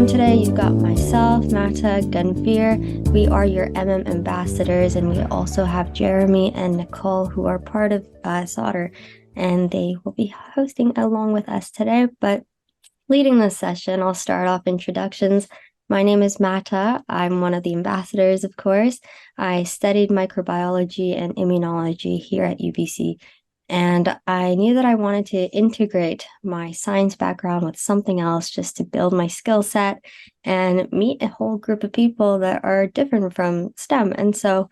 today you've got myself, Mata, Gunvir. We are your MM ambassadors, and we also have Jeremy and Nicole, who are part of Sauder, and they will be hosting along with us today. But leading this session, I'll start off introductions. My name is Mata. I'm one of the ambassadors, of course. I studied microbiology and immunology here at UBC. And I knew that I wanted to integrate my science background with something else just to build my skill set and meet a whole group of people that are different from STEM. And so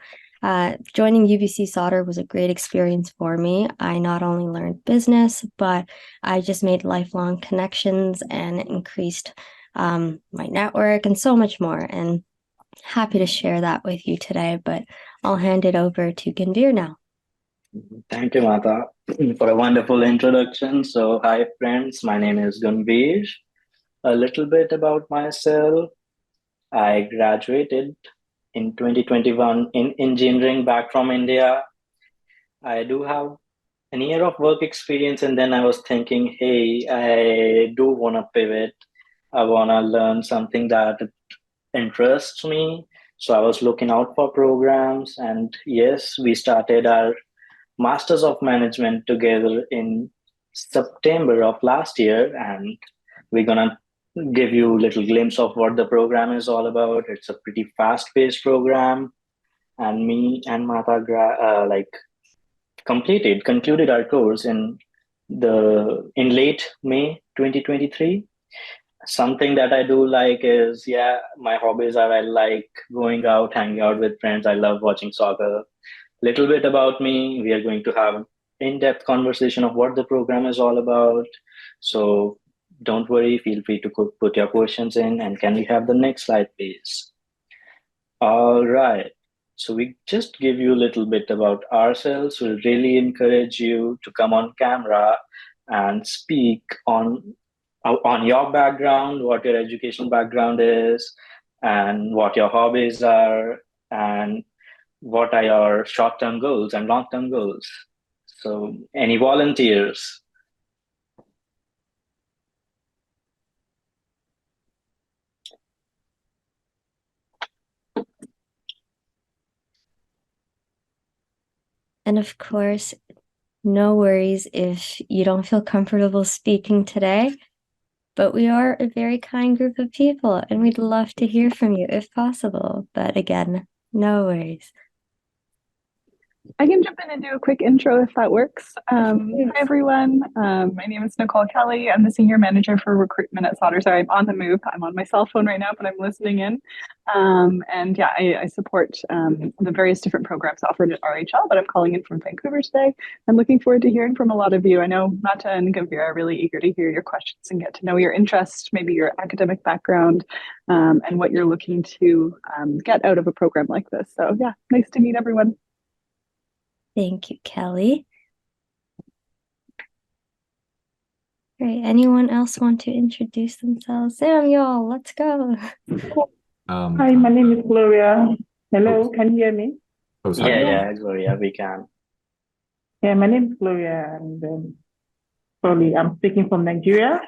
joining UBC Sauder was a great experience for me. I not only learned business, but I just made lifelong connections and increased my network and so much more. And happy to share that with you today, but I'll hand it over to Gunvir now. Thank you, Mata, for a wonderful introduction. So, hi, friends. My name is Gunvir. A little bit about myself. I graduated in 2021 in engineering back from India. I do have an year of work experience, and then I was thinking, hey, I do want to pivot. I want to learn something that interests me. So, I was looking out for programs, and yes, we started our Masters of Management together in September of last year, and we're gonna give you a little glimpse of what the program is all about. It's a pretty fast-paced program, and me and Mata concluded our course in late May 2023. Something that I do like is, my hobbies are I like going out, hanging out with friends. I love watching soccer. Little bit about me. We are going to have in-depth conversation of what the program is all about. So don't worry, feel free to put your questions in. And can we have the next slide, please? All right. So we just give you a little bit about ourselves. We'll really encourage you to come on camera and speak on your background, what your education background is, and what your hobbies are, and what are your short-term goals and long-term goals. So any volunteers? And of course, no worries if you don't feel comfortable speaking today, but we are a very kind group of people and we'd love to hear from you if possible. But again, no worries. I can jump in and do a quick intro if that works. Hi, everyone. My name is Nicole Kelly. I'm the Senior Manager for Recruitment at Sauder. Sorry, I'm on the move. I'm on my cell phone right now, but I'm listening in. I support the various different programs offered at RHL, but I'm calling in from Vancouver today. I'm looking forward to hearing from a lot of you. I know Mata and Gunvir are really eager to hear your questions and get to know your interest, maybe your academic background, and what you're looking to get out of a program like this. So yeah, nice to meet everyone. Thank you, Kelly. Great. Anyone else want to introduce themselves? Samuel, let's go. Hi, my name is Gloria. Hello, can you hear me? Gloria, we can. Yeah, my name is Gloria, and sorry, I'm speaking from Nigeria.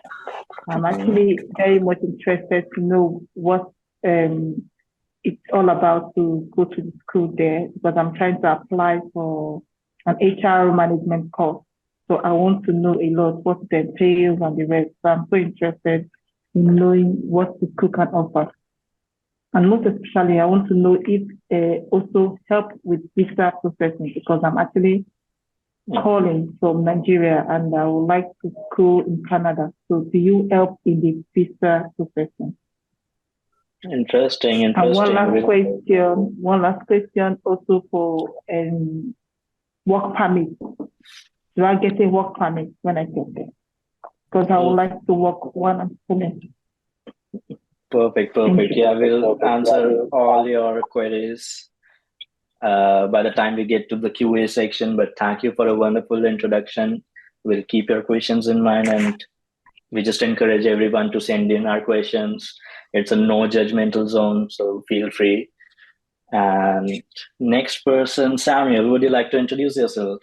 I'm actually very much interested to know what it's all about to go to the school there, because I'm trying to apply for an HR management course. So I want to know a lot what it entails and the rest. So I'm so interested in knowing what the school can offer. And most especially, I want to know if also help with visa processing, because I'm actually calling from Nigeria and I would like to school in Canada. So do you help in the visa processing? Interesting. And one last question also for work permit. Do I get a work permit when I get there? Because I would like to work one student. Perfect. Yeah, we'll answer all your queries by the time we get to the QA section, but thank you for a wonderful introduction. We'll keep your questions in mind, and we just encourage everyone to send in our questions. It's a no judgmental zone, so feel free. And next person, Samuel, would you like to introduce yourself?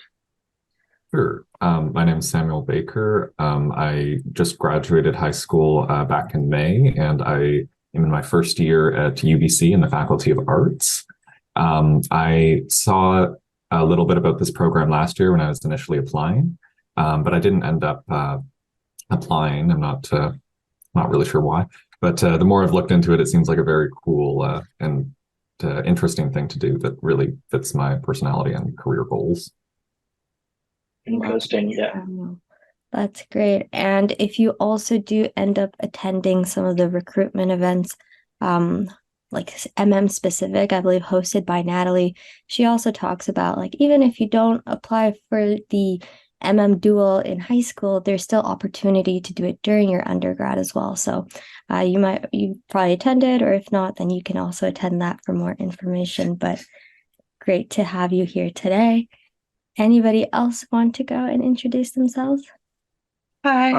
Sure. My name is Samuel Baker. I just graduated high school back in May, and I am in my first year at UBC in the Faculty of Arts. I saw a little bit about this program last year when I was initially applying, but I didn't end up applying. I'm not really sure why, but the more I've looked into it, it seems like a very cool and interesting thing to do that really fits my personality and career goals. Interesting, yeah. That's great. And if you also do end up attending some of the recruitment events, like MM specific, I believe hosted by Natalie, she also talks about like even if you don't apply for the MM dual in high school, there's still opportunity to do it during your undergrad as well. So you probably attended, or if not, then you can also attend that for more information. But great to have you here today. Anybody else want to go and introduce themselves? Hi.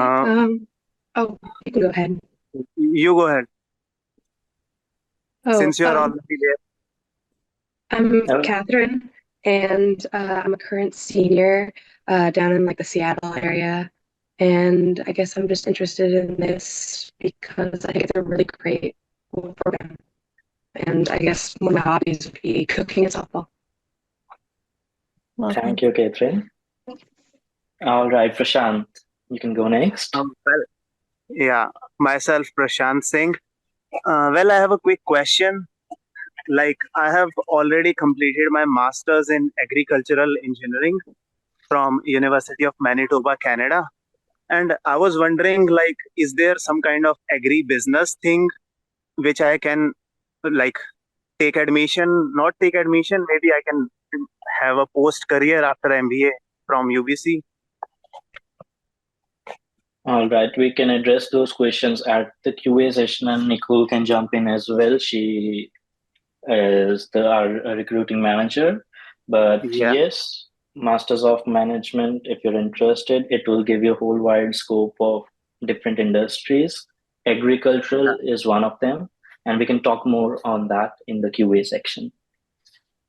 Oh, you can go ahead. You go ahead. Oh, Since you're already there. I'm Catherine, and I'm a current senior down in like the Seattle area. And I guess I'm just interested in this because I think it's a really great program. And I guess one of my hobbies would be cooking and softball. Well, Thank you, Catherine. All right, Prashant, you can go next. Yeah, myself, Prashant Singh. Well, I have a quick question. Like, I have already completed my master's in agricultural engineering from University of Manitoba, Canada. And I was wondering, like, is there some kind of agri-business thing which I can, like, take admission, not take admission, maybe I can have a post-career after MBA from UBC? All right, we can address those questions at the QA session, and Nicole can jump in as well. She is our recruiting manager. But Yeah. yes, Masters of Management, if you're interested, it will give you a whole wide scope of different industries. Agricultural is one of them, and we can talk more on that in the QA section.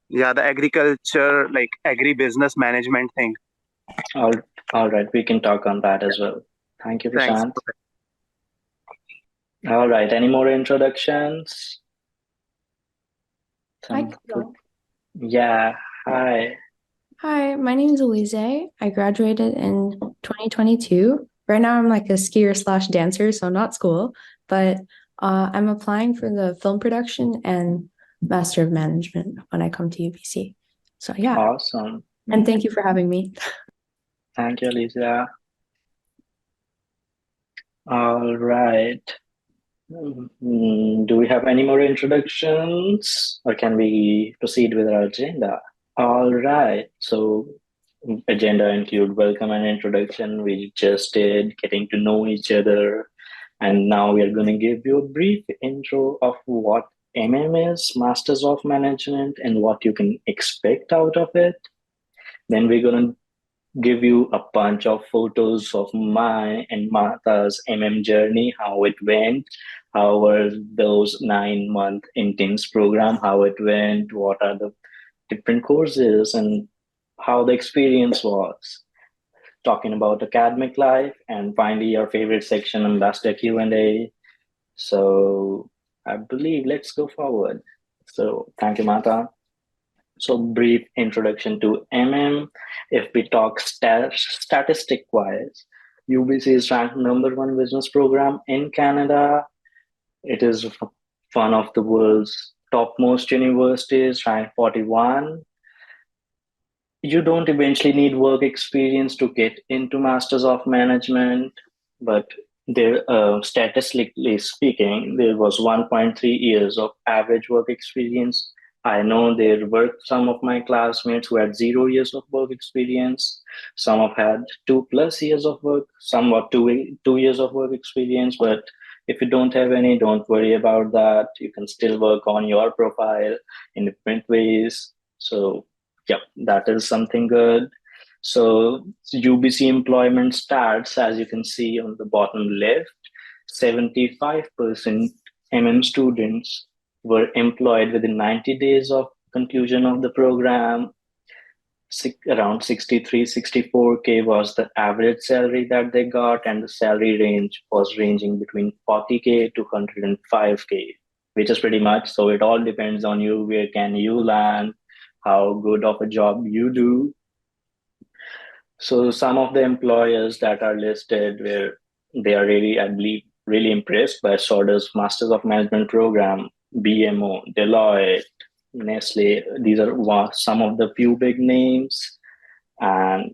Yeah, the agriculture, like agri-business management thing. All right, we can talk on that as well. Thank you, Thanks. Prashant. All right, any more introductions? Yeah, hi. Hi, my name is Elise. I graduated in 2022. Right now, I'm like a skier / dancer, so not school, but I'm applying for the film production and Master of Management when I come to UBC. So yeah. Awesome. And thank you for having me. Thank you, Lisa. All right. Do we have any more introductions, or can we proceed with our agenda? All right. So agenda include welcome and introduction. We just did getting to know each other. And now we are going to give you a brief intro of what MM is, Masters of Management, and what you can expect out of it. Then we're going to give you a bunch of photos of my and Martha's MM journey, how it went, how were those 9-month intense program, how it went, what are the different courses, and how the experience was. Talking about academic life, and finally your favorite section, Ambassador Q&A. So I believe let's go forward. So thank you, Martha. So brief introduction to MM. If we talk statistic-wise, UBC is ranked #1 business program in Canada. It is one of the world's topmost universities, ranked 41. You don't eventually need work experience to get into Masters of Management, but there, statistically speaking, there was 1.3 years of average work experience. I know there were some of my classmates who had 0 years of work experience. Some have had 2+ years of work, some got 2 years of work experience. But if you don't have any, don't worry about that. You can still work on your profile in different ways. So yeah, that is something good. So UBC employment stats, as you can see on the bottom left, 75% MM students were employed within 90 days of conclusion of the program. around 63-64K was the average salary that they got, and the salary range was ranging between 40K to 105K, which is pretty much. So it all depends on you. Where can you land? How good of a job you do. So some of the employers that are listed where they are really, I believe, really impressed by Sauder's Masters of Management program, BMO, Deloitte, Nestle. These are some of the few big names. And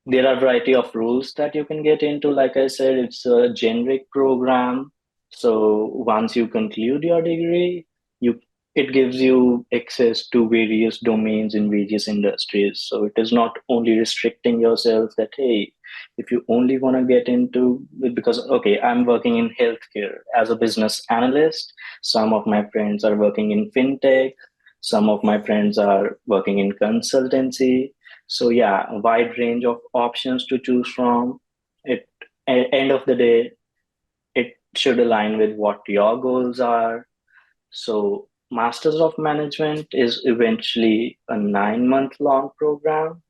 there are a variety of rules that you can get into. Like I said, it's a generic program. So once you conclude your degree, it gives you access to various domains in various industries. So it is not only restricting yourself that, hey, if you only want to get into, because, okay, I'm working in healthcare as a business analyst. Some of my friends are working in fintech. Some of my friends are working in consultancy. So yeah, a wide range of options to choose from. At end of the day, it should align with what your goals are. So Masters of Management is eventually a 9-month long program,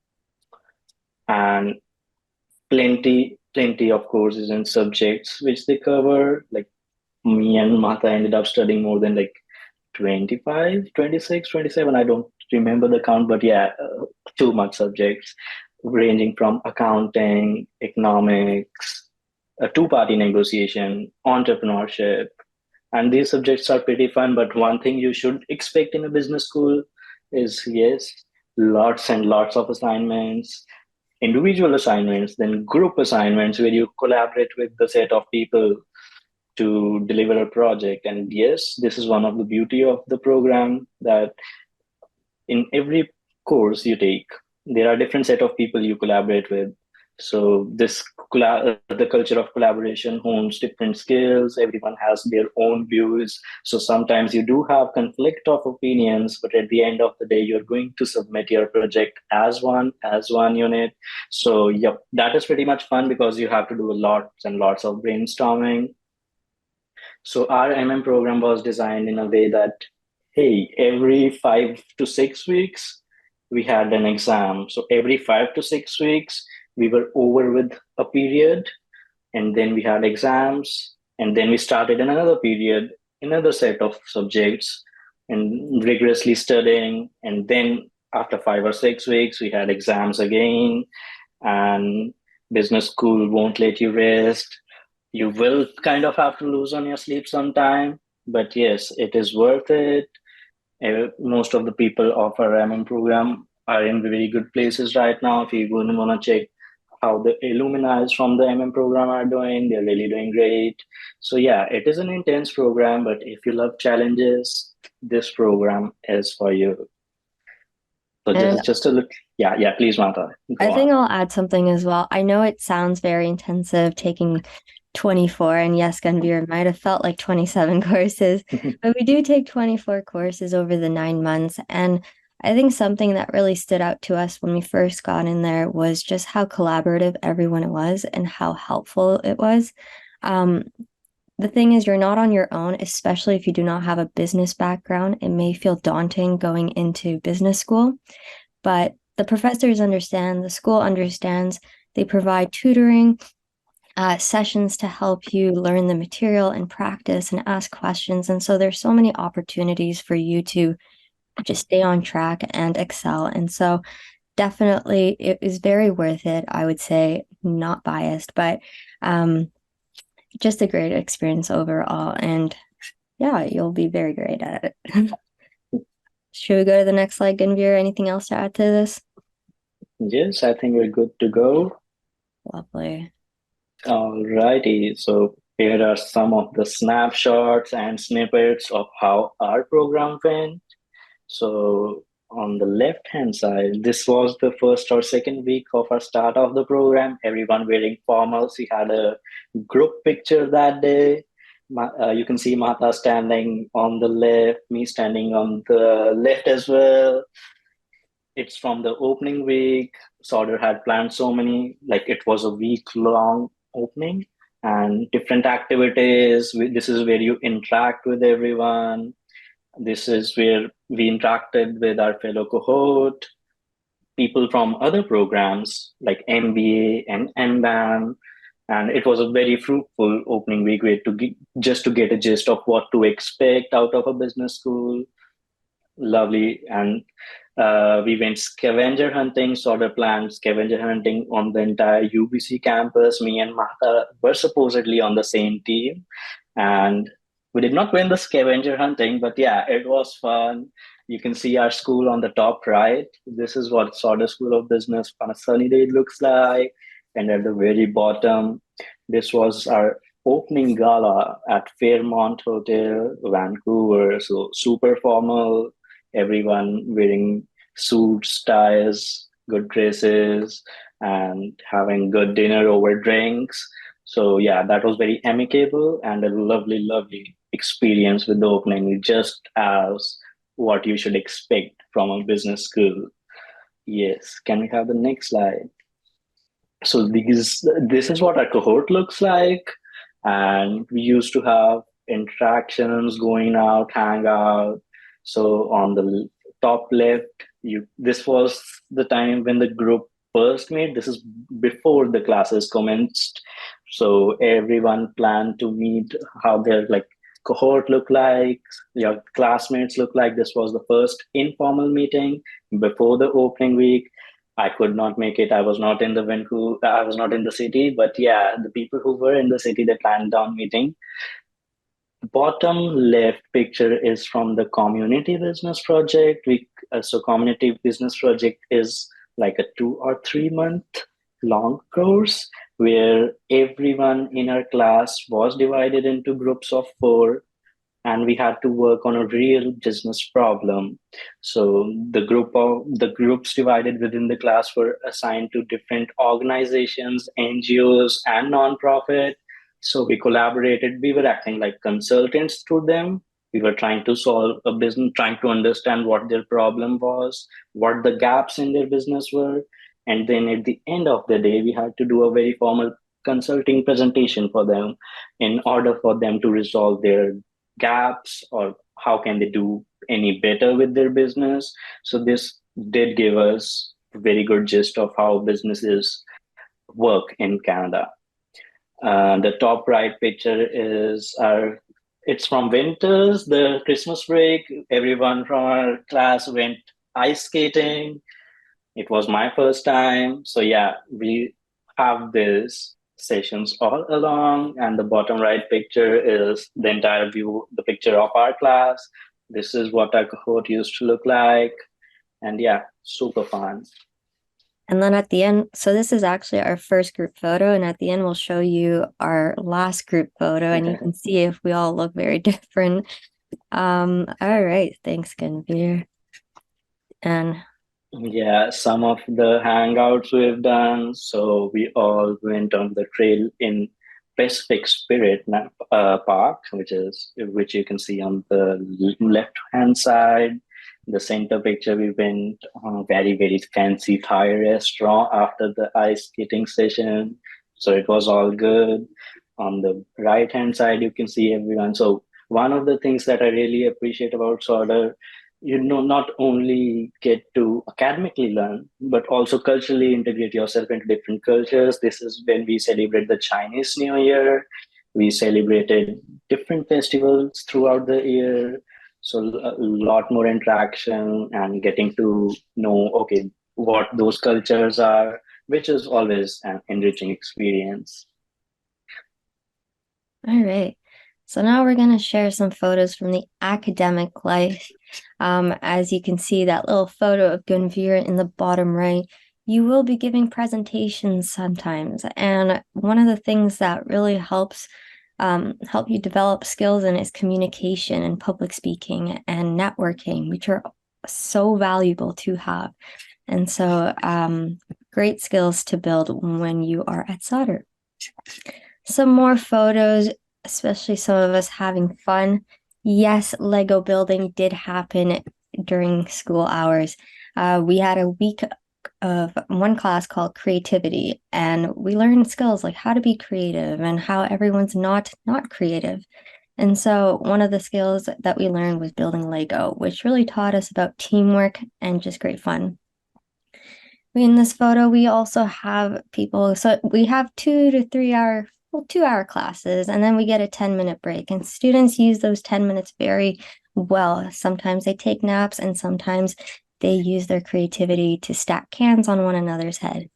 and plenty of courses and subjects which they cover. Like me and Mata ended up studying more than like 25, 26, 27. I don't remember the count, but yeah, too much subjects ranging from accounting, economics, a two-party negotiation, entrepreneurship. And these subjects are pretty fun, but one thing you should expect in a business school is, yes, lots and lots of assignments, individual assignments, then group assignments where you collaborate with the set of people to deliver a project. And yes, this is one of the beauty of the program, that in every course you take, there are different set of people you collaborate with. So the culture of collaboration hones different skills. Everyone has their own views. So sometimes you do have conflict of opinions, but at the end of the day, you're going to submit your project as one unit. So yep, that is pretty much fun because you have to do lots and lots of brainstorming. So our program was designed in a way that, hey, every 5 to 6 weeks, we had an exam. So every 5 to 6 weeks, we were over with a period, and then we had exams, and then we started in another period, another set of subjects, and rigorously studying. And then after 5 or 6 weeks, we had exams again, and business school won't let you rest. You will kind of have to lose on your sleep sometime, but yes, it is worth it. Most of the people of our program are in very good places right now. If you want to check how the alumni from the program are doing, they're really doing great. So yeah, it is an intense program, but if you love challenges, this program is for you. So just a look. Yeah, please, Mata. I think I'll add something as well. I know it sounds very intensive taking 24, and yes, Gunvir might have felt like 27 courses, but we do take 24 courses over the 9 months. And I think something that really stood out to us when we first got in there was just how collaborative everyone was and how helpful it was. The thing is, you're not on your own, especially if you do not have a business background. It may feel daunting going into business school, but the professors understand, the school understands. They provide tutoring, sessions to help you learn the material and practice and ask questions. And so there's so many opportunities for you to just stay on track and excel. And so definitely it is very worth it, I would say, not biased, but just a great experience overall. And yeah, you'll be very great at it. Should we go to the next slide, Gunvir? Anything else to add to this? Yes, I think we're good to go. Lovely. All righty. So here are some of the snapshots and snippets of how our program went. So on the left-hand side, this was the first or second week of our start of the program. Everyone wearing formals. We had a group picture that day. You can see Mata standing on the left, me standing on the left as well. It's from the opening week. Sauder had planned so many, like it was a week-long opening and different activities. This is where you interact with everyone. This is where we interacted with our fellow cohort. people from other programs like MBA and MBAM. And it was a very fruitful opening week just to get a gist of what to expect out of a business school. Lovely. And we went scavenger hunting, Sauder planned scavenger hunting on the entire UBC campus. Me and Mahta were supposedly on the same team. And we did not win the scavenger hunting, but yeah, it was fun. You can see our school on the top right. This is what Sauder School of Business on a sunny day looks like. And at the very bottom, this was our opening gala at Fairmont Hotel, Vancouver. So super formal, everyone wearing suits, ties, good dresses, and having good dinner over drinks. So yeah, that was very amicable and a lovely, lovely experience with the opening, just as what you should expect from a business school. Yes, can we have the next slide? So this is what our cohort looks like, and we used to have interactions, going out, hang out. So on the top left, this was the time when the group first met. This is before the classes commenced. So everyone planned to meet, how their cohort look like, your classmates look like. This was the first informal meeting before the opening week. I could not make it. I was not in the Vancouver. I was not in the city. But yeah, the people who were in the city, they planned on meeting. Bottom left picture is from the community business project. So community business project is like a 2 or 3 month long course where everyone in our class was divided into groups of 4, and we had to work on a real business problem. So the groups divided within the class were assigned to different organizations, NGOs, and nonprofit. So we collaborated. We were acting like consultants to them. We were trying to solve a business, trying to understand what their problem was, what the gaps in their business were. And then at the end of the day, we had to do a very formal consulting presentation for them in order for them to resolve their gaps, or how can they do any better with their business. So this did give us a very good gist of how businesses work in Canada. The top right picture is it's from winters, the Christmas break. Everyone from our class went ice skating. It was my first time. So yeah, we have this sessions all along, and the bottom right picture is the entire view, the picture of our class. This is what our cohort used to look like, and yeah, super fun. And then at the end, so this is actually our first group photo, and at the end we'll show you our last group photo, and you can see if we all look very different. All right, thanks, Gunvir. And yeah, some of the hangouts we've done. So we all went on the trail in Pacific Spirit Park, which you can see on the left hand side. The center picture, we went on a very, very fancy Thai restaurant after the ice skating session. So it was all good. On the right hand side, you can see everyone. So one of the things that I really appreciate about Sauder, not only get to academically learn, but also culturally integrate yourself into different cultures. This is when we celebrate the Chinese New Year. We celebrated different festivals throughout the year. So a lot more interaction and getting to know, okay, what those cultures are, which is always an enriching experience. all right. So now we're going to share some photos from the academic life. As you can see, that little photo of Gunvir in the bottom right, you will be giving presentations sometimes. And one of the things that really helps help you develop skills in is communication and public speaking and networking, which are so valuable to have. And so great skills to build when you are at Sauder. Some more photos, especially some of us having fun. Yes, Lego building did happen during school hours. We had a week of one class called creativity, and we learned skills like how to be creative and how everyone's not creative. And so one of the skills that we learned was building Lego, which really taught us about teamwork and just great fun. In this photo, we also have people, so we have 2 classes, and then we get a 10-minute break. And students use those 10 minutes very well. Sometimes they take naps, and sometimes they use their creativity to stack cans on one another's head.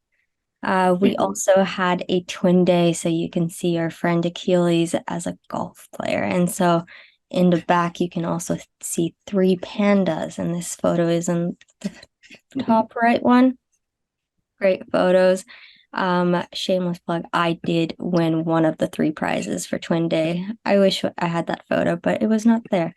We also had a twin day, so you can see our friend Achilles as a golf player. And so in the back, you can also see 3 pandas, and this photo is in the top right one. Great photos. Shameless plug, I did win one of the 3 prizes for Twin Day. I wish I had that photo, but it was not there.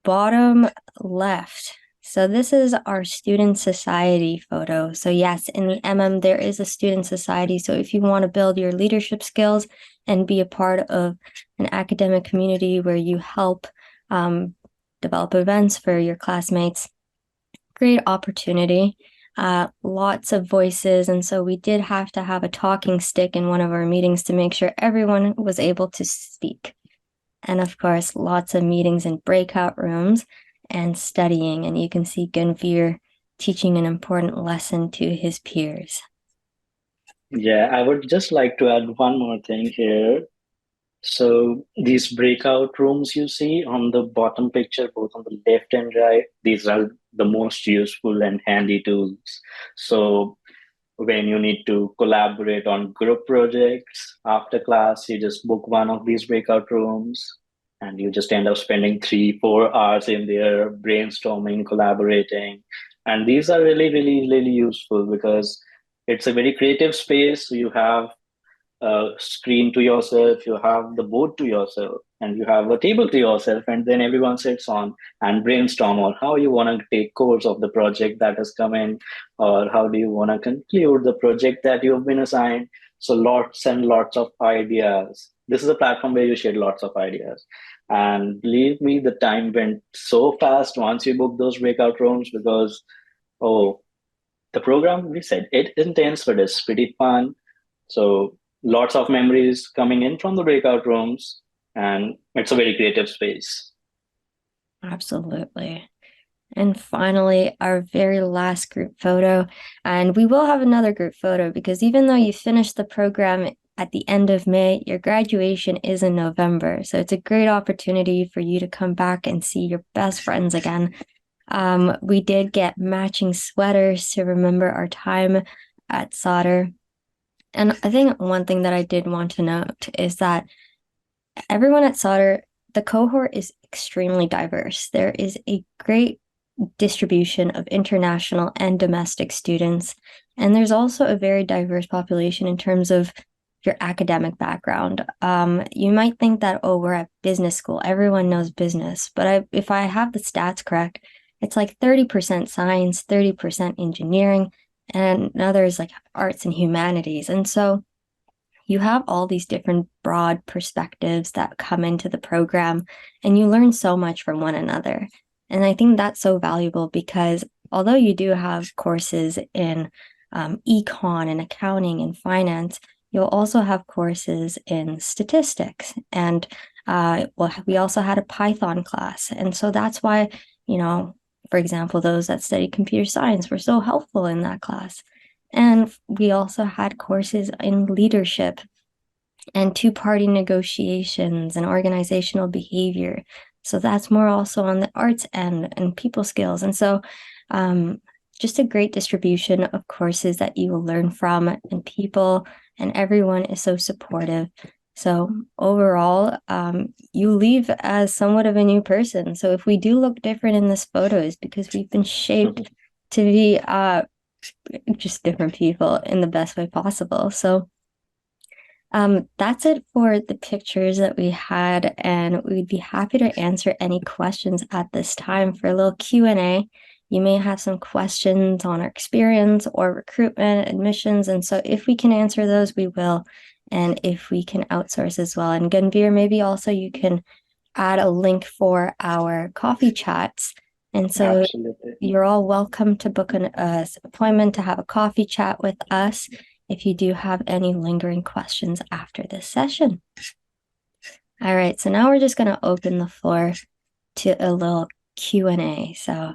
Bottom left. So this is our student society photo. So yes, in the MM, there is a student society. So if you want to build your leadership skills and be a part of an academic community where you help develop events for your classmates, great opportunity. Lots of voices. And so we did have to have a talking stick in one of our meetings to make sure everyone was able to speak. And of course, lots of meetings in breakout rooms and studying. And you can see Gunvir teaching an important lesson to his peers. Yeah, I would just like to add one more thing here. So these breakout rooms you see on the bottom picture, both on the left and right, these are the most useful and handy tools. So when you need to collaborate on group projects after class, you just book one of these breakout rooms and you just end up spending 3-4 hours in there brainstorming, collaborating. And these are really, really, really useful because it's a very creative space. So you have a screen to yourself, you have the board to yourself, and you have a table to yourself, and then everyone sits on and brainstorm on how you want to take course of the project that has come in, or how do you want to conclude the project that you've been assigned. So lots and lots of ideas. This is a platform where you share lots of ideas. And believe me, the time went so fast once you book those breakout rooms because, oh, the program, we said it intense, but it's pretty fun. So lots of memories coming in from the breakout rooms, and it's a very creative space. Absolutely. And finally, our very last group photo. And we will have another group photo because even though you finished the program at the end of May, your graduation is in November. So it's a great opportunity for you to come back and see your best friends again. We did get matching sweaters to remember our time at Sauder. And I think one thing that I did want to note is that everyone at Sauder, the cohort is extremely diverse. There is a great distribution of international and domestic students. And there's also a very diverse population in terms of your academic background. You might think that, oh, we're at business school, everyone knows business. But if I have the stats correct, it's like 30% science, 30% engineering, and others like arts and humanities. And so you have all these different broad perspectives that come into the program, and you learn so much from one another. And I think that's so valuable because although you do have courses in econ and accounting and finance, you'll also have courses in statistics. And we also had a Python class. And so that's why, for example, those that study computer science were so helpful in that class. And we also had courses in leadership and two-party negotiations and organizational behavior. So that's more also on the arts end and people skills. And so just a great distribution of courses that you will learn from, and people and everyone is so supportive. So overall, you leave as somewhat of a new person. So if we do look different in this photo, it's because we've been shaped to be just different people in the best way possible. So that's it for the pictures that we had, and we'd be happy to answer any questions at this time. For a little Q&A, you may have some questions on our experience or recruitment, admissions, and so if we can answer those, we will, and if we can outsource as well. And Gunvir, maybe also you can add a link for our coffee chats. And so Absolutely. You're all welcome to book an appointment to have a coffee chat with us if you do have any lingering questions after this session. All right, so now we're just going to open the floor to a little Q&A. So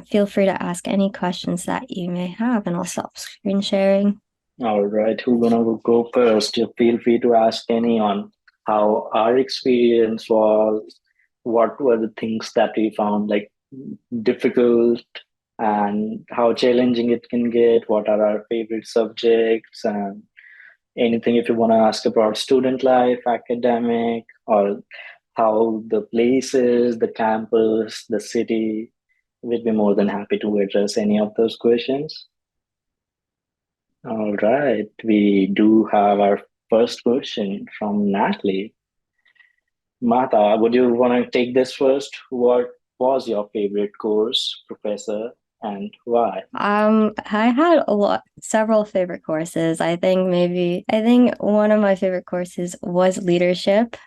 Feel free to ask any questions that you may have, and I'll stop screen sharing. All right, who's gonna go first? You feel free to ask any on how our experience was, what were the things that we found like difficult, and how challenging it can get, what are our favorite subjects, and anything if you want to ask about student life, academic, or how the places, the campus, the city. We'd be more than happy to address any of those questions. All right, we do have our first question from Natalie. Martha, would you want to take this first? What was your favorite course, professor, and why? I had several favorite courses. I think one of my favorite courses was leadership.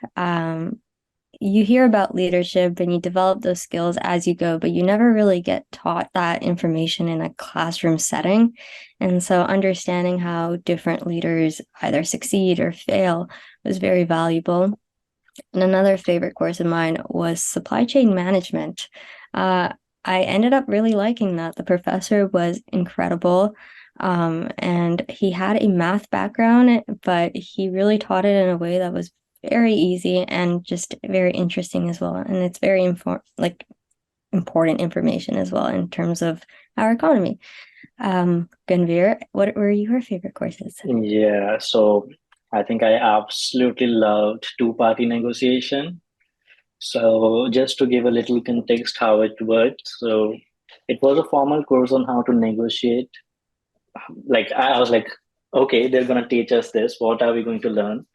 You hear about leadership and you develop those skills as you go, but you never really get taught that information in a classroom setting. And so understanding how different leaders either succeed or fail was very valuable. And another favorite course of mine was supply chain management. I ended up really liking that. The professor was incredible. And he had a math background, but he really taught it in a way that was very easy and just very interesting as well. And it's very important information as well in terms of our economy. Gunvir, what were your favorite courses? Yeah, so I think I absolutely loved two-party negotiation. So just to give a little context how it worked. So it was a formal course on how to negotiate. Like I was like, okay, they're gonna teach us this. What are we going to learn?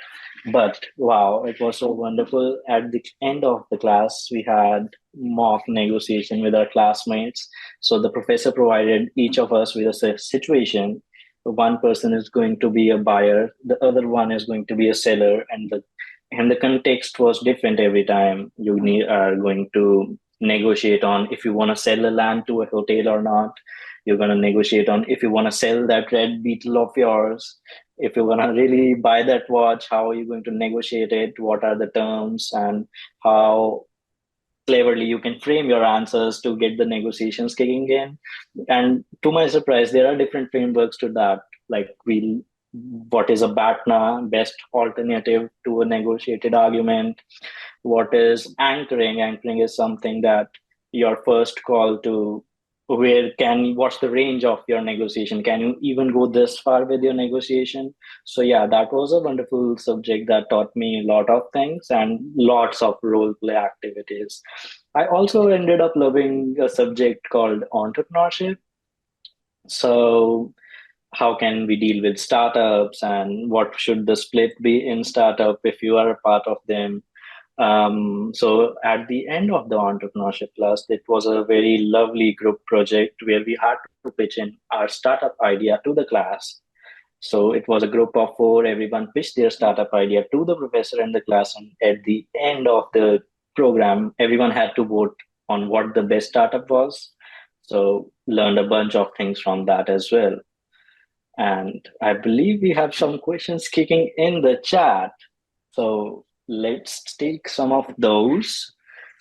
But wow, it was so wonderful. At the end of the class, we had mock negotiation with our classmates. So the professor provided each of us with a situation. One person is going to be a buyer, the other one is going to be a seller, and the context was different every time. Are going to negotiate on if you want to sell a land to a hotel or not. You're going to negotiate on if you want to sell that red beetle of yours. If you're going to really buy that watch, how are you going to negotiate it? What are the terms, and how cleverly you can frame your answers to get the negotiations kicking in. And to my surprise, there are different frameworks to that. Like what is a BATNA, best alternative to a negotiated argument? What is anchoring? Anchoring is something that your first call to what's the range of your negotiation? Can you even go this far with your negotiation? So yeah, that was a wonderful subject that taught me a lot of things and lots of role play activities. I also ended up loving a subject called entrepreneurship. So how can we deal with startups, and what should the split be in startup if you are a part of them? So at the end of the entrepreneurship class, it was a very lovely group project where we had to pitch in our startup idea to the class. So it was a group of four. Everyone pitched their startup idea to the professor and the class. And at the end of the program, everyone had to vote on what the best startup was. So learned a bunch of things from that as well. And I believe we have some questions kicking in the chat. So let's take some of those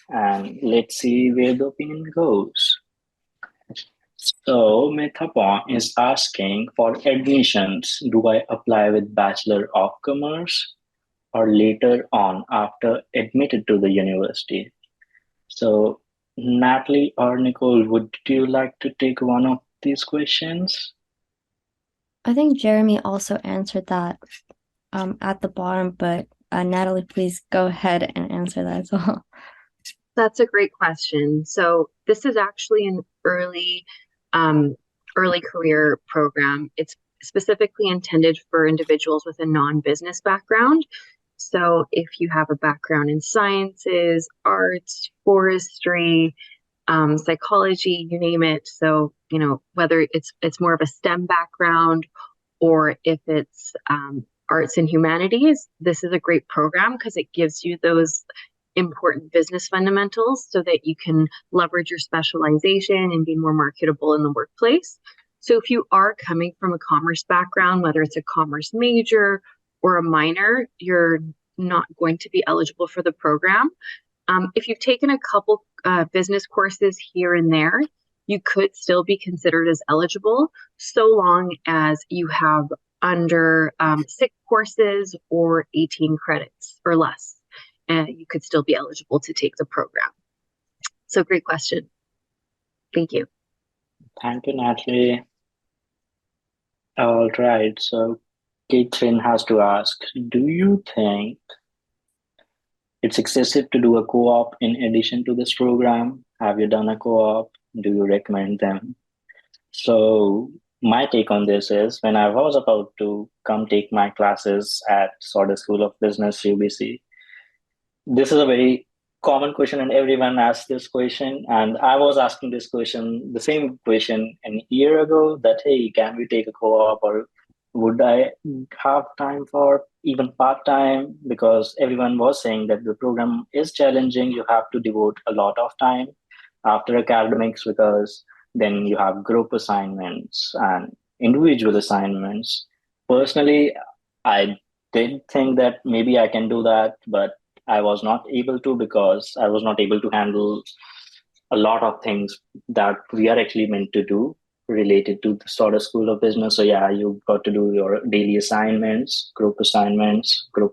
and let's see where the opinion goes. So Methapon is asking, for admissions, do I apply with Bachelor of Commerce or later on after admitted to the university? So Natalie or Nicole, would you like to take one of these questions? I think Jeremy also answered that at the bottom, but Natalie, please go ahead and answer that as well. That's a great question. So this is actually an early career program. It's specifically intended for individuals with a non-business background. So if you have a background in sciences, arts, forestry, psychology, you name it. So, whether it's more of a STEM background or if it's arts and humanities, this is a great program because it gives you those important business fundamentals so that you can leverage your specialization and be more marketable in the workplace. So if you are coming from a commerce background, whether it's a commerce major or a minor, you're not going to be eligible for the program. If you've taken a couple business courses here and there, you could still be considered as eligible so long as you have under 6 courses or 18 credits or less, and you could still be eligible to take the program. So great question. Thank you. Thank you, Natalie. All right, so Catherine has to ask, do you think it's excessive to do a co-op in addition to this program? Have you done a co-op? Do you recommend them? So my take on this is, when I was about to come take my classes at Sauder School of Business, UBC, this is a very common question and everyone asks this question. And I was asking this question, the same question a year ago, that, hey, can we take a co-op, or would I have time for even part-time? Because everyone was saying that the program is challenging. You have to devote a lot of time after academics, because then you have group assignments and individual assignments. Personally, I did think that maybe I can do that, but I was not able to, because I was not able to handle a lot of things that we are actually meant to do related to the sort of School of Business. So yeah, you've got to do your daily assignments, group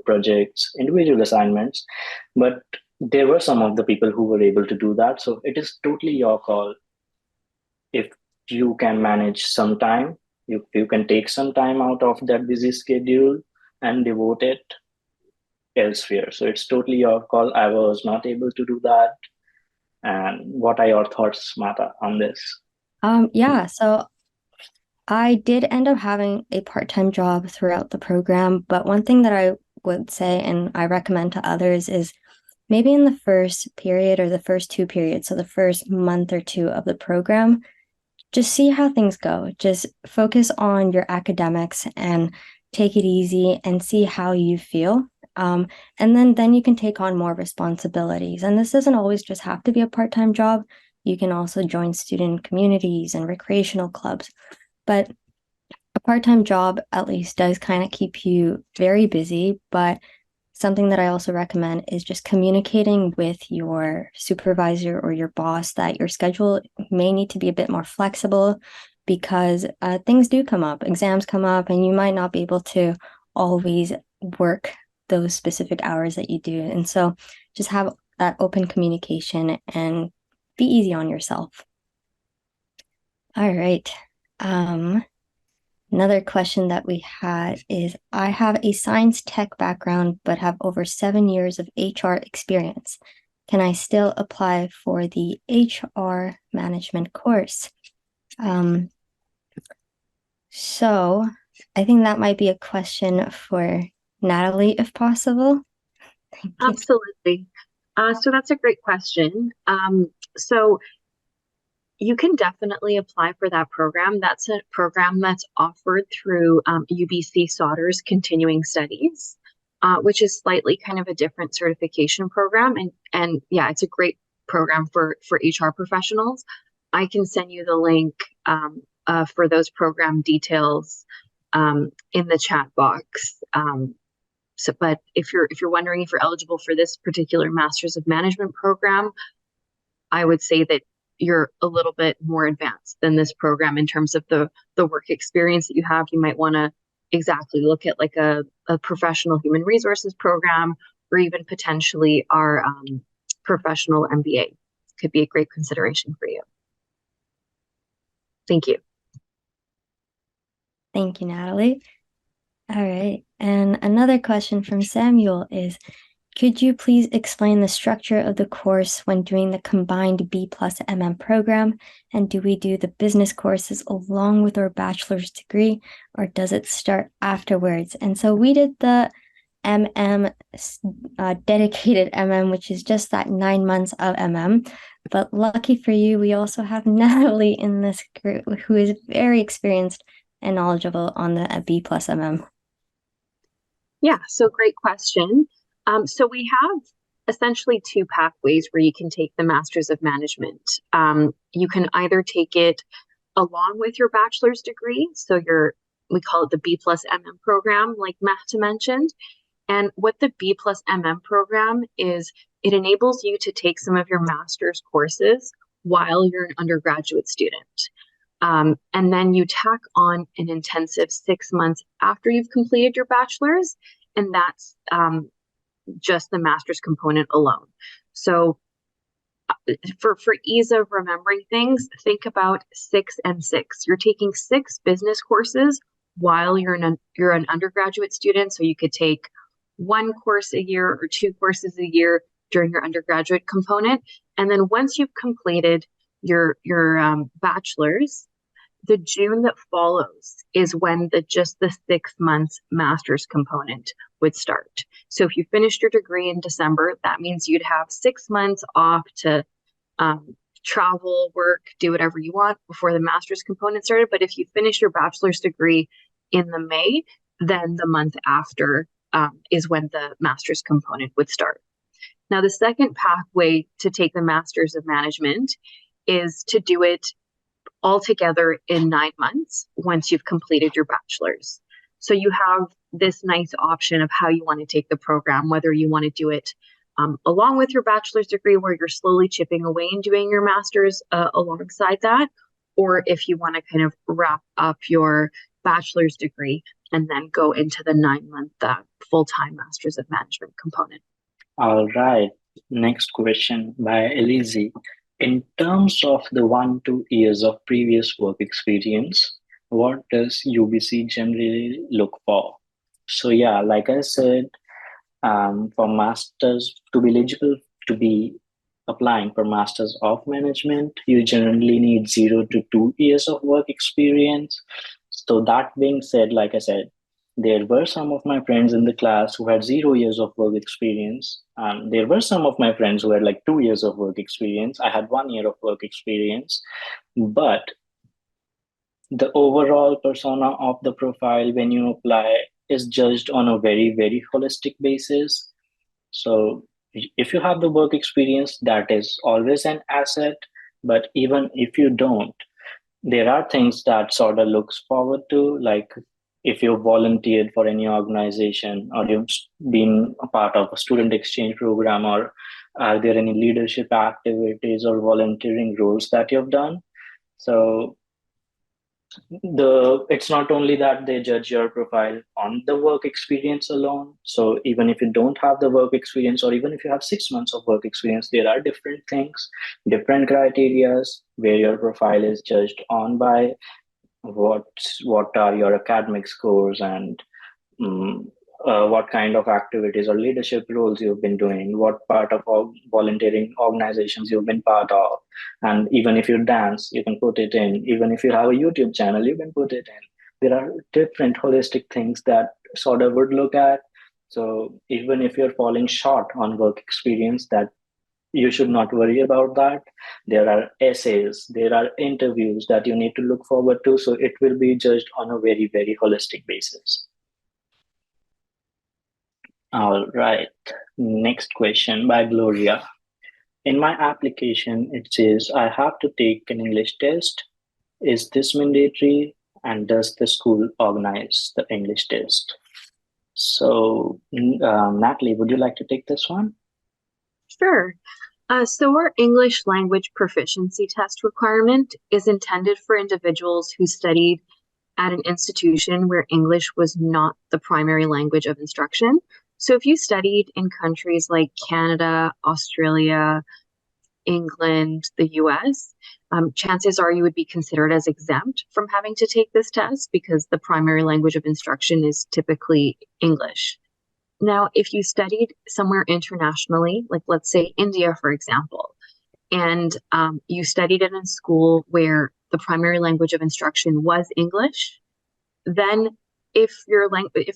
projects, individual assignments. But there were some of the people who were able to do that. So it is totally your call. If you can manage some time, you can take some time out of that busy schedule and devote it elsewhere. So it's totally your call. I was not able to do that. And what are your thoughts, Mata, on this? Yeah, so I did end up having a part-time job throughout the program, but one thing that I would say and I recommend to others is maybe in the first period or the first 2 periods, so the first month or 2 of the program, just see how things go. Just focus on your academics and take it easy and see how you feel. And then you can take on more responsibilities. And this doesn't always just have to be a part-time job. You can also join student communities and recreational clubs. But a part-time job at least does kind of keep you very busy. But something that I also recommend is just communicating with your supervisor or your boss that your schedule may need to be a bit more flexible, because things do come up, exams come up, and you might not be able to always work those specific hours that you do. And so just have that open communication and be easy on yourself. All right. Another question that we had is, I have a science tech background, but have over 7 years of HR experience. Can I still apply for the HR management course? So I think that might be a question for Natalie, if possible. Absolutely. So that's a great question. So you can definitely apply for that program. That's a program that's offered through UBC Sauder's continuing studies, which is slightly kind of a different certification program. And yeah, it's a great program for HR professionals. I can send you the link for those program details in the chat box. But if you're wondering if you're eligible for this particular Masters of Management program, I would say that you're a little bit more advanced than this program in terms of the work experience that you have. You might want to exactly look at like a professional human resources program, or even potentially our professional MBA. Could be a great consideration for you. Thank you. Thank you, Natalie. All right. And another question from Samuel is, could you please explain the structure of the course when doing the combined B+MM program? And do we do the business courses along with our bachelor's degree, or does it start afterwards? And so we did the MM, dedicated MM, which is just that 9 months of MM. But lucky for you, we also have Natalie in this group, who is very experienced and knowledgeable on the B+MM. Yeah, so great question. So we have essentially 2 pathways where you can take the Masters of Management. You can either take it along with your bachelor's degree, so we call it the B+MM program, like Mahta mentioned. And what the B+MM program is, it enables you to take some of your master's courses while you're an undergraduate student. And then you tack on an intensive 6 months after you've completed your bachelor's, and that's just the master's component alone. So for ease of remembering things, think about 6 and 6. You're taking 6 business courses while you're an undergraduate student. So you could take 1 course a year or 2 courses a year during your undergraduate component. And then once you've completed your bachelor's, the June that follows is when just the 6 months master's component would start. So if you finished your degree in December, that means you'd have 6 months off to travel, work, do whatever you want before the master's component started. But if you finish your bachelor's degree in the May, then the month after is when the master's component would start. Now, the second pathway to take the Master's of Management is to do it all together in 9 months once you've completed your bachelor's. So you have this nice option of how you want to take the program, whether you want to do it along with your bachelor's degree where you're slowly chipping away and doing your master's alongside that, or if you want to kind of wrap up your bachelor's degree and then go into the 9-month full-time Master's of Management component. All right. Next question by Elise. In terms of the 1-2 years of previous work experience, what does UBC generally look for? So yeah, like I said, for masters, to be eligible to be applying for Masters of Management, you generally need 0 to 2 years of work experience. So that being said, like I said, there were some of my friends in the class who had 0 years of work experience. There were some of my friends who had like 2 years of work experience. I had 1 year of work experience, but the overall persona of the profile when you apply is judged on a very, very holistic basis. So if you have the work experience, that is always an asset. But even if you don't, there are things that Sauder looks forward to, like if you've volunteered for any organization or you've been a part of a student exchange program, or are there any leadership activities or volunteering roles that you've done. So it's not only that they judge your profile on the work experience alone. So even if you don't have the work experience, or even if you have 6 months of work experience, there are different things, different criterias where your profile is judged on by what are your academic scores and what kind of activities or leadership roles you've been doing, what part of volunteering organizations you've been part of. And even if you dance, you can put it in. Even if you have a YouTube channel, you can put it in. There are different holistic things that Sauder would look at. So even if you're falling short on work experience, that you should not worry about that. There are essays, there are interviews that you need to look forward to. So it will be judged on a very, very holistic basis. All right. Next question by Gloria. In my application, it says I have to take an English test. Is this mandatory? And does the school organize the English test? So, Natalie, would you like to take this one? Sure. So our English language proficiency test requirement is intended for individuals who studied at an institution where English was not the primary language of instruction. So if you studied in countries like Canada, Australia, England, the US, chances are you would be considered as exempt from having to take this test because the primary language of instruction is typically English. Now, if you studied somewhere internationally, like let's say India, for example, and you studied in a school where the primary language of instruction was English, then if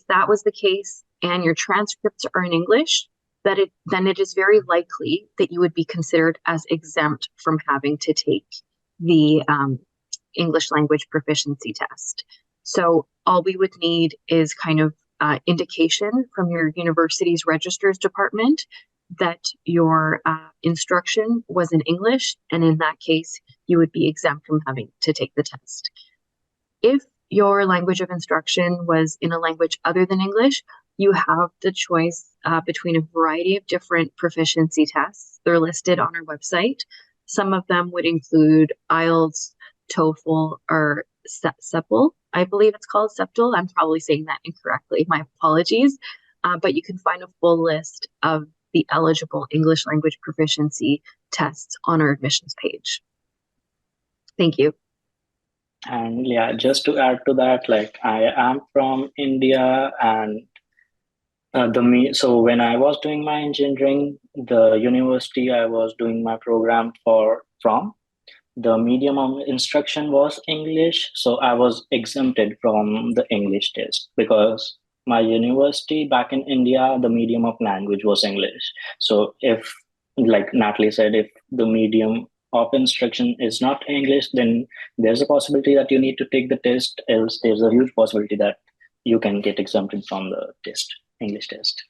that was the case and your transcripts are in English, then it is very likely that you would be considered as exempt from having to take the English language proficiency test. So all we would need is kind of indication from your university's registrars department that your instruction was in English, and in that case, you would be exempt from having to take the test. If your language of instruction was in a language other than English, you have the choice between a variety of different proficiency tests. They're listed on our website. Some of them would include IELTS, TOEFL, or SEPL. I believe it's called SEPTL. I'm probably saying that incorrectly. My apologies. But you can find a full list of the eligible English language proficiency tests on our admissions page. Thank you. And yeah, just to add to that, like I am from India, and so when I was doing my engineering, the university I was doing my program from, the medium of instruction was English, so I was exempted from the English test because my university back in India, the medium of language was English. So if, like Natalie said, if the medium of instruction is not English, then there's a possibility that you need to take the test, else there's a huge possibility that you can get exempted from the test, English test.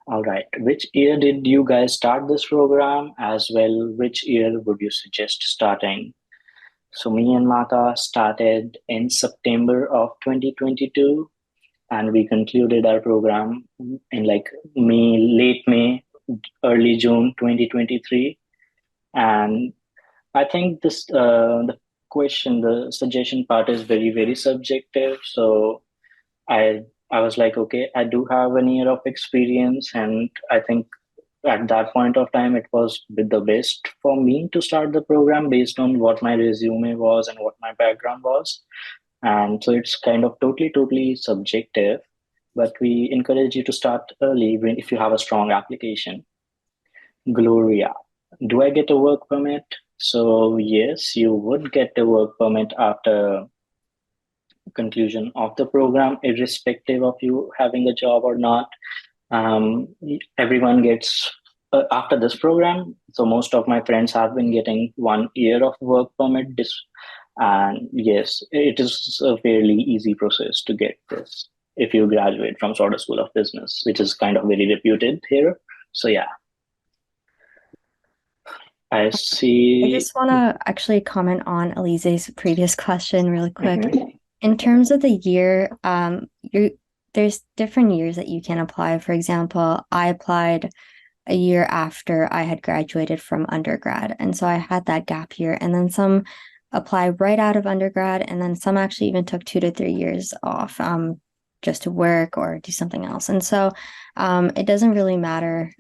All right. Which year did you guys start this program? As well, which year would you suggest starting? So me and Mata started in September of 2022, and we concluded our program in like late May, early June 2023. And I think the suggestion part is very, very subjective. So I was like, okay, I do have an year of experience, and I think at that point of time it was the best for me to start the program based on what my resume was and what my background was. And so it's kind of totally subjective, but we encourage you to start early if you have a strong application. Gloria, do I get a work permit? So yes, you would get a work permit after conclusion of the program, irrespective of you having a job or not. Everyone gets after this program. So most of my friends have been getting 1 year of work permit. And yes, it is a fairly easy process to get this if you graduate from Sauder School of Business, which is kind of very reputed here. So yeah. I see. I just want to actually comment on Elise's previous question really quick. In terms of the year, there's different years that you can apply. For example, I applied a year after I had graduated from undergrad, and so I had that gap year. And then some apply right out of undergrad, and then some actually even took 2 to 3 years off, just to work or do something else. And so, it doesn't really matter,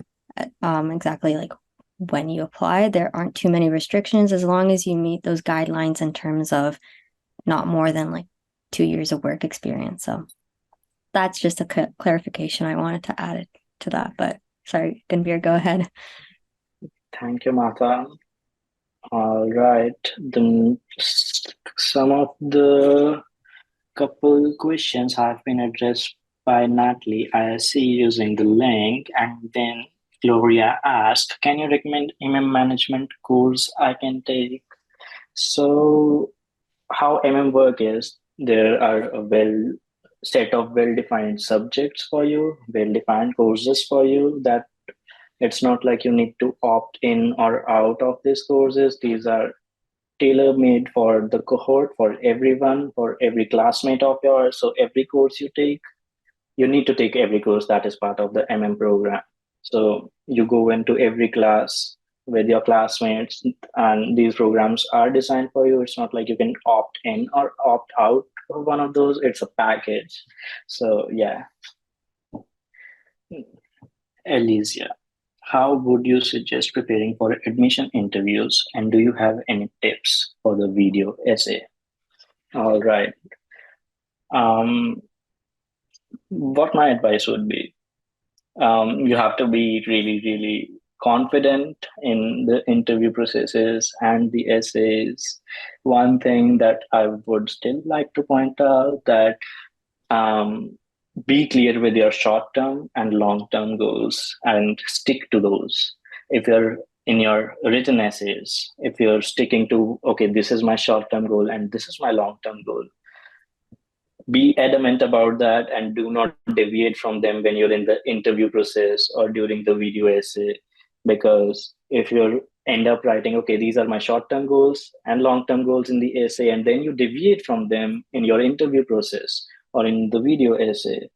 exactly like when you apply. There aren't too many restrictions as long as you meet those guidelines in terms of not more than like 2 years of work experience. So that's just a clarification I wanted to add to that. But sorry, Gunvir, go ahead. Thank you, Martha. All right. Then some of the couple questions have been addressed by Natalie. I see using the link, and then Gloria asked, can you recommend management course I can take? So how work is, there are a set of well-defined subjects for you, well-defined courses for you, that it's not like you need to opt in or out of these courses. These are tailor-made for the cohort, for everyone, for every classmate of yours. So every course you take, you need to take every course that is part of the program. So you go into every class with your classmates, and these programs are designed for you. It's not like you can opt in or opt out of one of those. It's a package. So yeah. Alicia, how would you suggest preparing for admission interviews, and do you have any tips for the video essay? All right. What my advice would be, you have to be really confident in the interview processes and the essays. One thing that I would still like to point out, that be clear with your short-term and long-term goals and stick to those. If you're in your written essays, if you're sticking to, okay, this is my short-term goal and this is my long-term goal, be adamant about that and do not deviate from them when you're in the interview process or during the video essay. Because if you end up writing, okay, these are my short-term goals and long-term goals in the essay, and then you deviate from them in your interview process or in the video essay,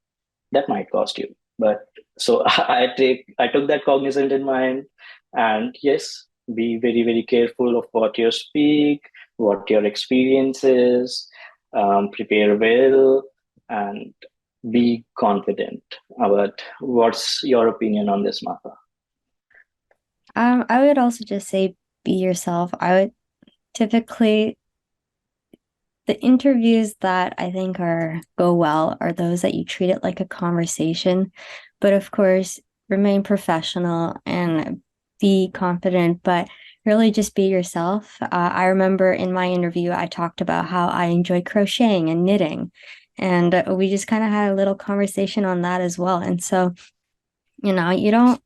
that might cost you. But so I took that cognizant in mind, and yes, be very, very careful of what you speak, what your experience is, prepare well, and be confident. But what's your opinion on this, Martha? I would also just say be yourself. I would typically, the interviews that I think go well are those that you treat it like a conversation, but of course remain professional and be confident, but really just be yourself. I remember in my interview I talked about how I enjoy crocheting and knitting, and we just kind of had a little conversation on that as well. And so, you don't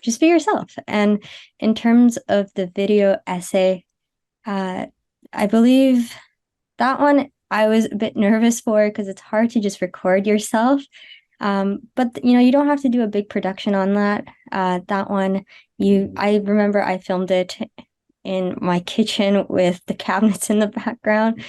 just be yourself. And in terms of the video essay, I believe that one I was a bit nervous for because it's hard to just record yourself. But you don't have to do a big production on that. That one, I remember I filmed it in my kitchen with the cabinets in the background.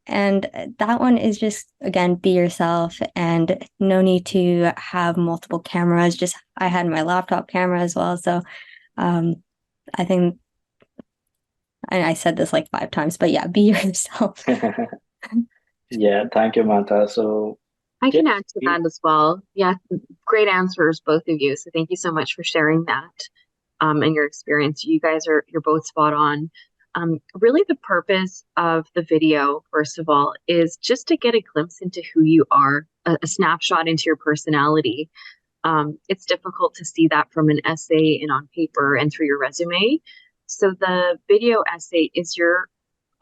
And that one is just, again, be yourself and no need to have multiple cameras. Just, I had my laptop camera as well. So I think, and I said this like 5 times, but yeah, be yourself. Yeah, thank you, Martha. So I can add to that as well. Yeah, great answers, both of you. So thank you so much for sharing that and your experience. You're both spot on. Really the purpose of the video, first of all, is just to get a glimpse into who you are, a snapshot into your personality. It's difficult to see that from an essay and on paper and through your resume. So the video essay is your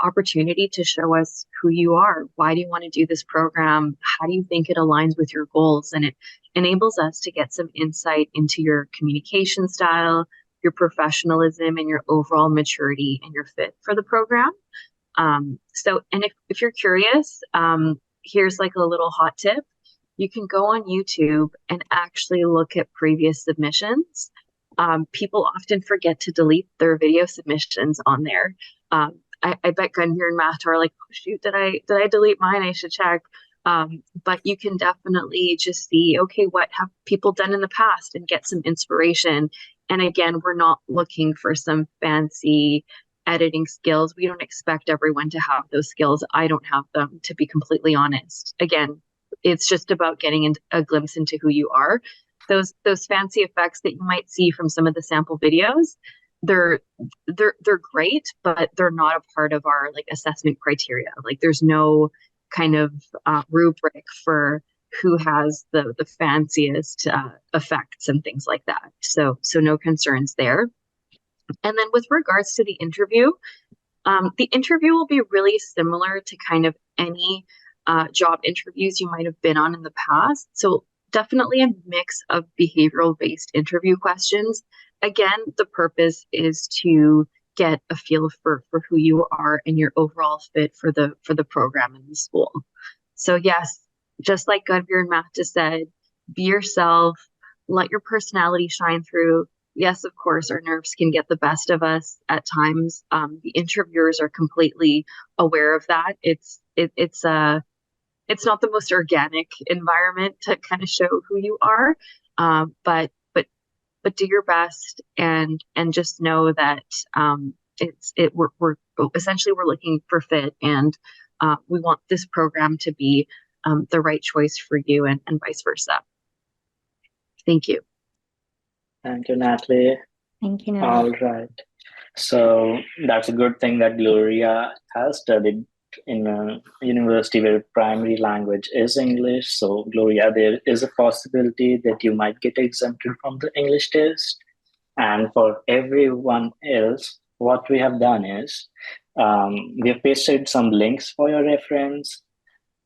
opportunity to show us who you are. Why do you want to do this program? How do you think it aligns with your goals? And it enables us to get some insight into your communication style, your professionalism, and your overall maturity and your fit for the program. And if you're curious, here's like a little hot tip. You can go on YouTube and actually look at previous submissions. People often forget to delete their video submissions on there. I bet Gunvir and Matt are like, oh, shoot, did I delete mine? I should check. But you can definitely just see, okay, what have people done in the past and get some inspiration. And again, we're not looking for some fancy editing skills. We don't expect everyone to have those skills. I don't have them, to be completely honest. Again, it's just about getting a glimpse into who you are. Those fancy effects that you might see from some of the sample videos, they're great, but they're not a part of our like assessment criteria. Like there's no kind of rubric for who has the fanciest effects and things like that. So no concerns there. And then with regards to the interview will be really similar to kind of any job interviews you might have been on in the past. So definitely a mix of behavioral-based interview questions. Again, the purpose is to get a feel for who you are and your overall fit for the program in the school. So yes, just like Gunvir and Matt just said, be yourself, let your personality shine through. Yes, of course, our nerves can get the best of us at times. The interviewers are completely aware of that. It's not the most organic environment to kind of show who you are, but do your best and just know that we're essentially looking for fit, and we want this program to be the right choice for you and vice versa. Thank you. Thank you, Natalie. Thank you, Natalie. All right. So that's a good thing that Gloria has studied in a university where primary language is English. So Gloria, there is a possibility that you might get exempted from the English test. And for everyone else, what we have done is we have pasted some links for your reference,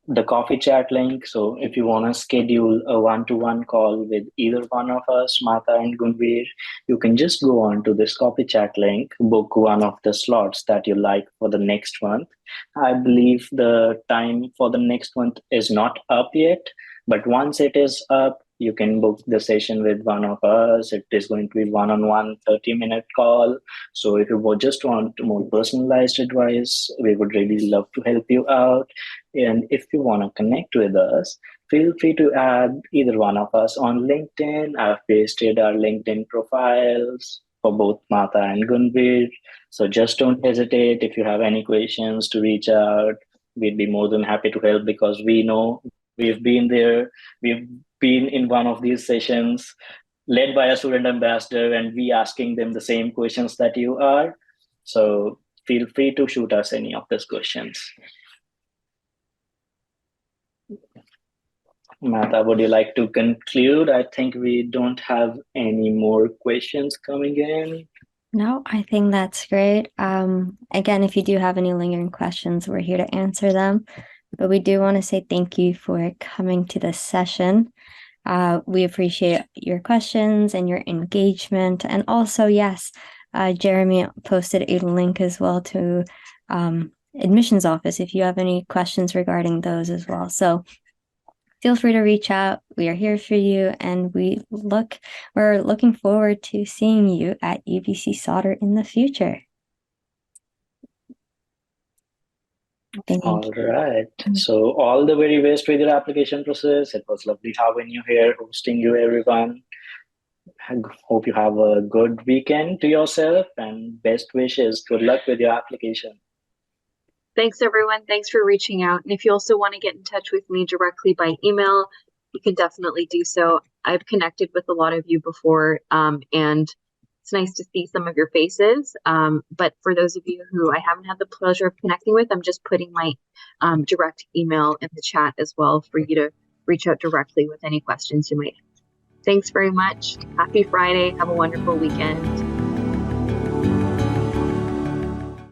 the coffee chat link. So if you want to schedule a one-to-one call with either one of us, Martha and Gunvir, you can just go on to this coffee chat link, book one of the slots that you like for the next month. I believe the time for the next month is not up yet, but once it is up, you can book the session with one of us. It is going to be one-on-one 30-minute call. So if you would just want more personalized advice, we would really love to help you out. And if you want to connect with us, feel free to add either one of us on LinkedIn. I've pasted our LinkedIn profiles for both Martha and Gunvir. So just don't hesitate. If you have any questions, to reach out. We'd be more than happy to help, because we know we've been there. We've been in one of these sessions led by a student ambassador, and we asking them the same questions that you are. So feel free to shoot us any of these questions. Martha, would you like to conclude? I think we don't have any more questions coming in. No, I think that's great. Again, if you do have any lingering questions, we're here to answer them. But we do want to say thank you for coming to this session. We appreciate your questions and your engagement. And also, yes, Jeremy posted a link as well to admissions office if you have any questions regarding those as well. So feel free to reach out. We are here for you, and we're looking forward to seeing you at UBC Sauder in the future. All right. So all the very best with your application process. It was lovely having you here, hosting you, everyone. I hope you have a good weekend to yourself, and best wishes. Good luck with your application. Thanks, everyone. Thanks for reaching out. And if you also want to get in touch with me directly by email, you can definitely do so. I've connected with a lot of you before, and it's nice to see some of your faces. But for those of you who I haven't had the pleasure of connecting with, I'm just putting my direct email in the chat as well for you to reach out directly with any questions you might have. Thanks very much. Happy Friday. Have a wonderful weekend.